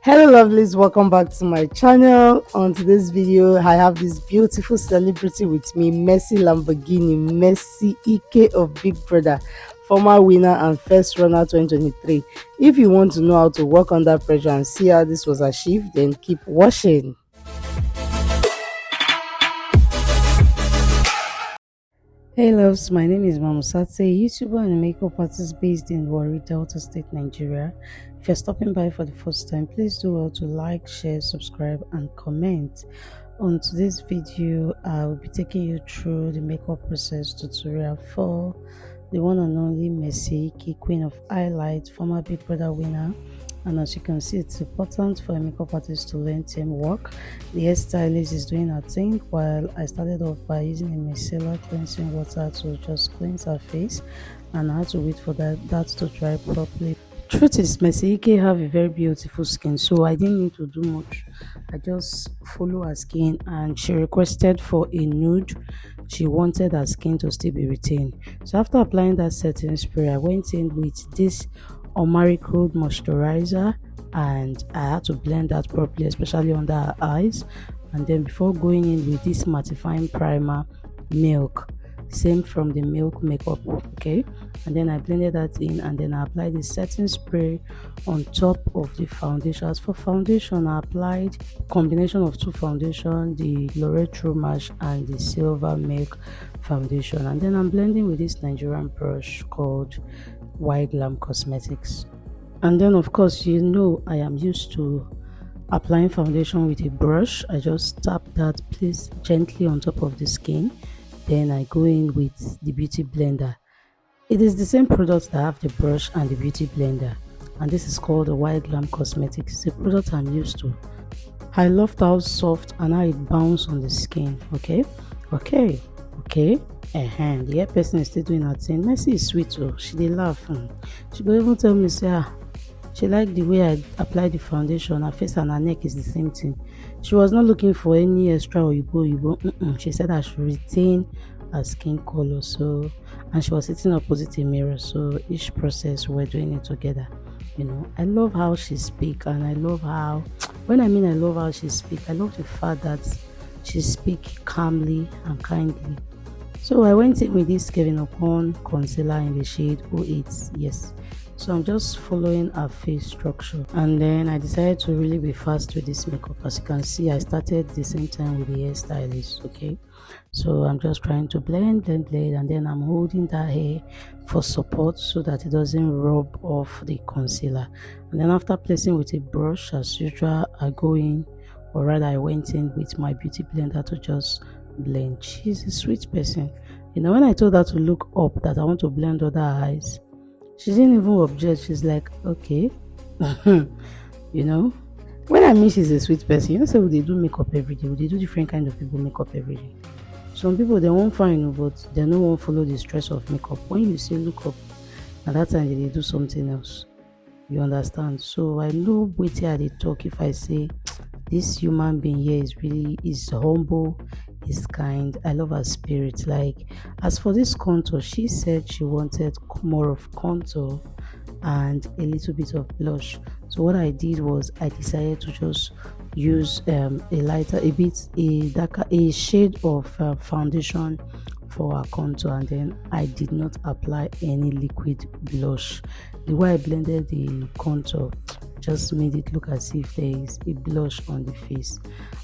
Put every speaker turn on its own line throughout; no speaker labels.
Hello lovelies, welcome back to my channel. On today's video I have this beautiful celebrity with me, Messi Lamborghini, Messi Ike of Big Brother, former winner and first runner 2023. If you want to know how to work under pressure and see how this was achieved, then keep watching. Hey loves, my name is Mamusate, YouTuber and a makeup artist based in Warri, Delta State, Nigeria. If you're stopping by for the first time, please do well to like, share, subscribe and comment. On today's video, I will be taking you through the makeup process tutorial for the one and only Messi, Queen of Highlight, former Big Brother winner. And as you can see, it's important for a makeup artist to learn teamwork. The hairstylist is doing her thing while I started off by using a micellar cleansing water to just cleanse her face, and I had to wait for that to dry properly. Truth is, Messi Ike have a very beautiful skin, so I didn't need to do much. I just follow her skin, and she requested for a nude. She wanted her skin to still be retained. So after applying that setting spray, I went in with this Omaricode moisturizer, and I had to blend that properly, especially under her eyes. And then before going in with this Mattifying primer, Milk, same from the Milk makeup, okay. And then I blended that in, and then I applied the setting spray on top of the foundation. As for foundation, I applied combination of two foundation, the L'Oreal Truematch and the Silver Milk foundation. And then I'm blending with this Nigerian brush called yglam cosmetics. And then of course, you know, I am used to applying foundation with a brush. I just tap that place gently on top of the skin, then I go in with the beauty blender. It is the same product that have the brush and the beauty blender, and this is called the yglam cosmetics. It's a product I'm used to. I loved how soft and how it bounces on the skin. Okay. The hair person is still doing her thing. Messi is sweet too. She dey laugh. She go even tell me say she like the way I apply the foundation. Her face and her neck is the same thing. She was not looking for any extra oyibo. She said I should retain her skin color. So, and she was sitting opposite a mirror. So each process we're doing it together. You know, I love how she speaks, and I love how, when I mean I love how she speaks, I love the fact that she speaks calmly and kindly. So I went in with this Kelvin Aucoin concealer in the shade 08. Yes. So I'm just following her face structure, and then I decided to really be fast with this makeup. As you can see, I started the same time with the hairstylist. Okay, so I'm just trying to blend, and then I'm holding that hair for support so that it doesn't rub off the concealer. And then after placing with a brush, as usual, I go in, or rather I went in with my beauty blender to just blend. She's a sweet person. You know, when I told her to look up that I want to blend other eyes, she didn't even object. She's like, okay. You know, when I mean she's a sweet person, you know, so they do makeup every day. They do different kind of people makeup every day. Some people, they won't find, but they no one follow the stress of makeup. When you say look up, at that time they do something else. You understand? So I know wait here they talk if I say this human being here is humble, is kind. I love her spirit. Like, as for this contour, she said she wanted more of contour and a little bit of blush. So what I did was I decided to just use a shade of foundation for her contour, and then I did not apply any liquid blush. The way I blended the contour just made it look as if there is a blush on the face.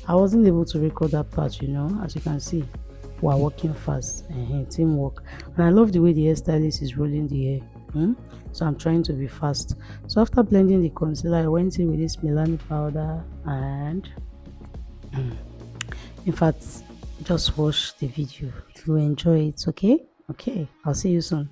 I wasn't able to record that part, you know. As you can see, we're working fast, teamwork. And I love the way the hairstylist is rolling the hair. So I'm trying to be fast. So after blending the concealer, I went in with this milani powder, and in fact, just watch the video to enjoy it. Okay, I'll see you soon.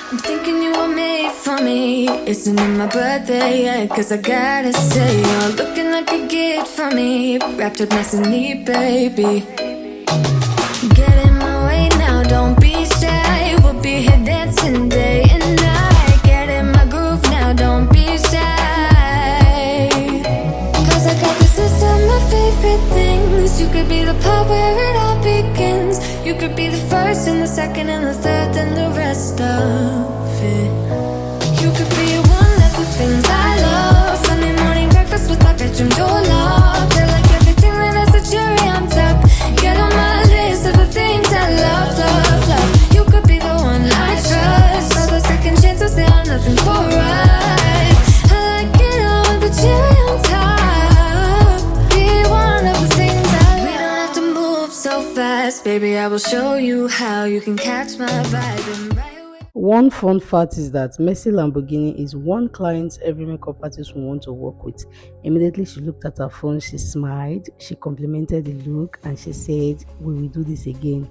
I'm thinking you were made for me. Isn't it my birthday yet? Cause I gotta say, you're looking like a gift for me, wrapped up nice and neat, baby. Get in my way now, don't be shy. We'll be here dancing day and night. Get in my groove now, don't be shy. Cause I got this list of my favorite things. You could be the part where it all begins. You could be be the first and the second and the third and the rest of it. You could be one of the things I love. Sunday morning breakfast with my bedroom door locked. I like everything that has a cherry on top. Get on my list of the things I love, love, love. You could be the one I trust. All the second chances, they are nothing for us. I like it all with the cherry on top. Be one of the things I love. We don't have to move so fast, baby. I will show you how you can catch my vibe and right away.
One fun fact is that Mercy Lamborghini is one client every makeup artist will want to work with. Immediately she looked at her phone, she smiled, she complimented the look, and she said, "We will do this again."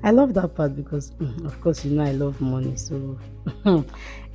I love that part because, of course, you know I love money. So,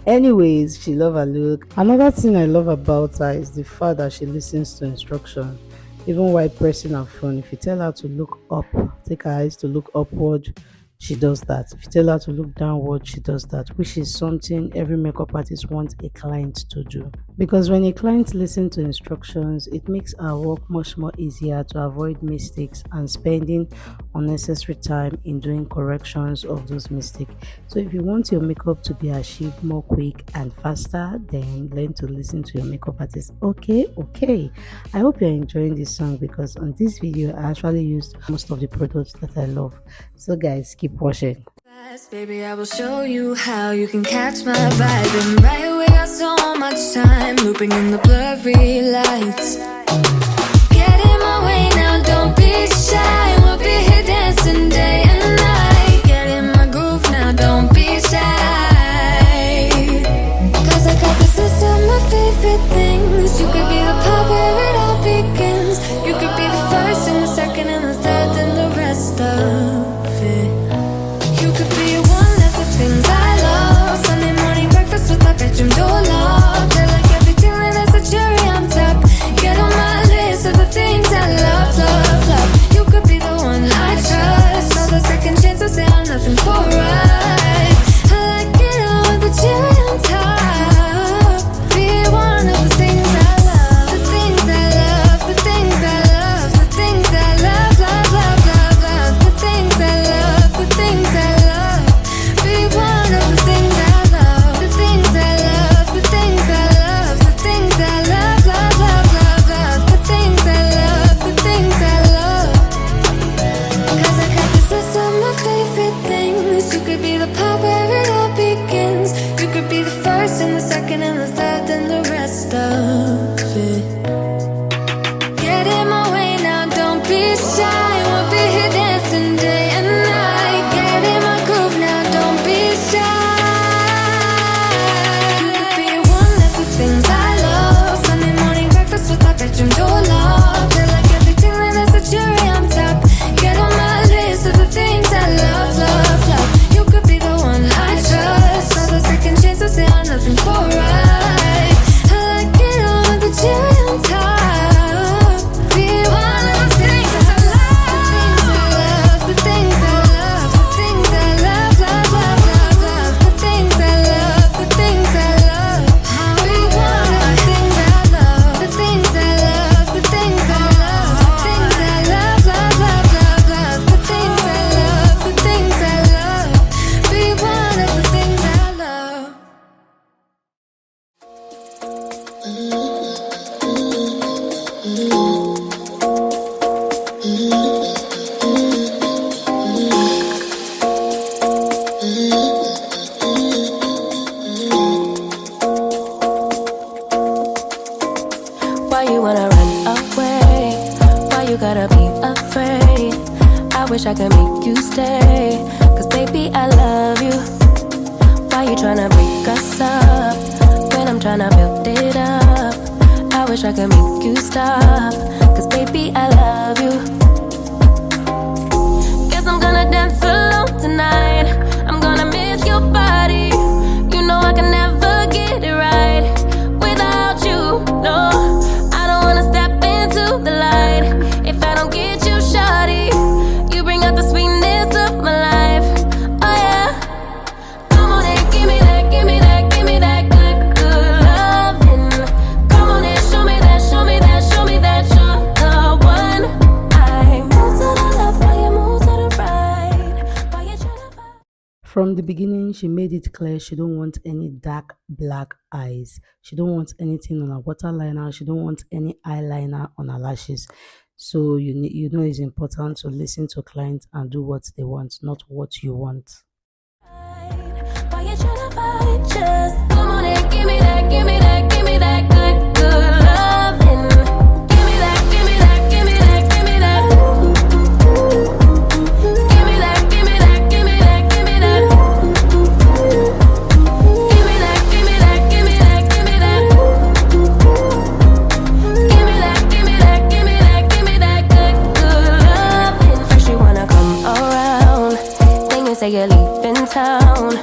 anyways, she loved her look. Another thing I love about her is the fact that she listens to instruction, even while pressing her phone. If you tell her to look up, take her eyes to look upward, she does that. If you tell her to look downward, she does that, which is something every makeup artist wants a client to do. Because when a client listens to instructions, it makes our work much more easier to avoid mistakes and spending unnecessary time in doing corrections of those mistakes. So if you want your makeup to be achieved more quick and faster, then learn to listen to your makeup artist. Okay. I hope you're enjoying this song because on this video, I actually used most of the products that I love. So guys, keep watching.
Baby, I will show you how you can catch my vibe. And right away, got so much time looping in the blurry lights. Get in my way now, don't be shy. We'll be here dancing day and night. Get in my groove now, don't be shy. Cause I got this list of my favorite things. You could be the part where it all begins. You could be the first and the second and the third and the rest of it. You could be one of the things I love. Sunday morning breakfast with my bedroom door locked. I like everything that has a cherry on top. Get on my list of the things I love, love, love. You could be the one I trust. All the second chances, they are nothing for us. I like it all with the cherry on top. Be one of the things I love. The things I love, the things I love, the things I love, love, love, love, love. The things I love, the things I love. Be one of the things I love. The things I love, the things I love, the things I love, love, love, love, love. The things I love, the things I love. Cause I got this list of my favorite things. You could be the part where it all begins. You could be the first and the second and the third and the rest of it. Get in my way now, don't be shy. We'll be here dancing day and night. Get in my groove now, don't be shy. You could be one of the things I love. Sunday morning breakfast with my bedroom door locked. I like everything that has a cherry on top. Get on my list of the things I love, love, love. You could be the one I trust. All the second chances, they are nothing for us. I like it all with the cherry on top. Be one of the things I love. The things I love, the things I love, the things I love, love, love, love, love. The things I love, the things I love. Be one of the things I love. The things I love, the things I love, the things I love, love, love, love, love. The things I love, the things I love. Be one of the things I love.
Why you wanna run away? Why you gotta be afraid? I wish I could make you stay. Cause baby, I love you. Why you tryna break us up when I'm tryna build it up? I wish I could make you stop. Cause baby, I love you. Guess I'm gonna dance alone tonight. I'm gonna miss your body. You know I can never get it right without you. No, I don't wanna step into the light if I don't get you, shawty. You bring out the sweetness of my life. Oh yeah. Come on and give me that, give me that, give me that good, good loving. Come on and show me that, show me that, show me that you're the one. I move to the left while you move to the right.
From the beginning, she made it clear she don't want any dark black eyes. She don't want anything on her waterliner. She don't want any eyeliner on her lashes. So you know it's important to listen to clients and do what they want, not what you want.
Why you tryna fight? Just come on and give me that, give me that, give me that good, good loving. Give me that, give me that, give me that, give me that. Give me that, give me that, give me that, give me that. Give me that, give me that, give me that, give me that. Give me that, give me that, give me that, give me that good, good loving. First you wanna come around, then you say you're leaving town.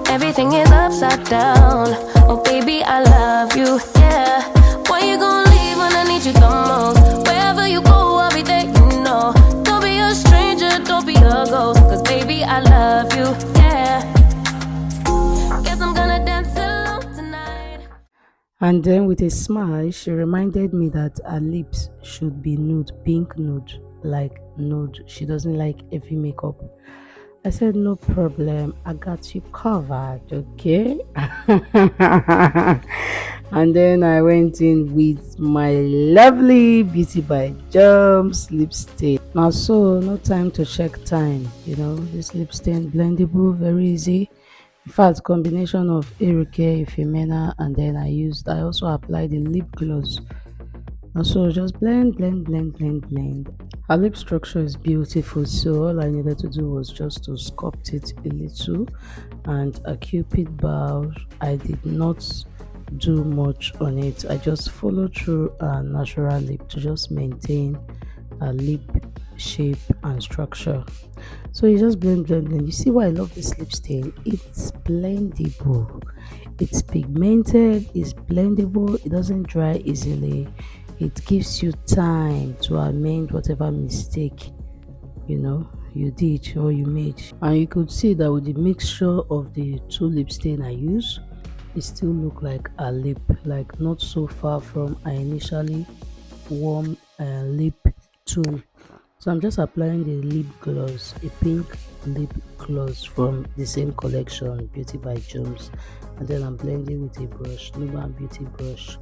Everything is upside down. Oh baby, I love you, yeah. Why you gonna leave when I need you the most? Wherever you go, I'll be there, you know. Don't be a stranger, don't be a ghost. Cause baby, I love you, yeah. Guess I'm gonna dance alone tonight.
And then with a smile, she reminded me that her lips should be nude, pink nude, like nude. She doesn't like heavy makeup. I said, no problem. I got you covered, okay? And then I went in with my lovely Beauty by Jump lip stain. Now, so no time to check time. You know, this lip stain blendable, very easy. In fact, combination of Merake, Femena, and then I also applied the lip gloss. And so just blend, blend, blend, blend, blend. Her lip structure is beautiful, so all I needed to do was just to sculpt it a little. And a cupid bow, I did not do much on it. I just followed through a natural lip to just maintain a lip shape and structure. So you just blend, blend, blend. You see why I love this lip stain? It's blendable, it's pigmented, it's blendable, it doesn't dry easily. It gives you time to amend whatever mistake you did or you made. And you could see that with the mixture of the two lip stain I use, it still look like a lip, like not so far from I initially warm lip tone. So I'm just applying the lip gloss, a pink lip gloss from the same collection, Beauty by Jones, and then I'm blending with a brush, Nubian beauty brush.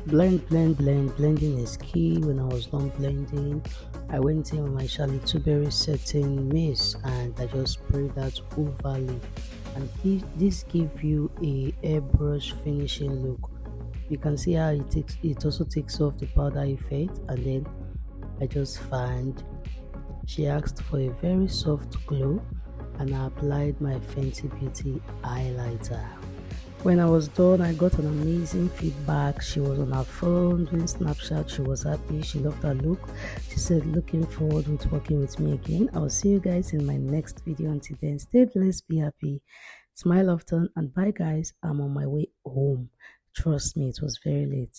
Blend, blend, blend. Blending is key. When I was done blending, I went in with my Charlotte Tilbury setting mist and I just sprayed that overly, and this gives you a airbrush finishing look. You can see how it also takes off the powder effect, and then I just fanned. She asked for a very soft glow, and I applied my Fenty Beauty highlighter. When I was done, I got an amazing feedback. She was on her phone doing Snapchat. She was happy. She loved her look. She said, looking forward to working with me again. I'll see you guys in my next video. Until then, stay blessed, be happy, smile often, and bye guys. I'm on my way home. Trust me, it was very late.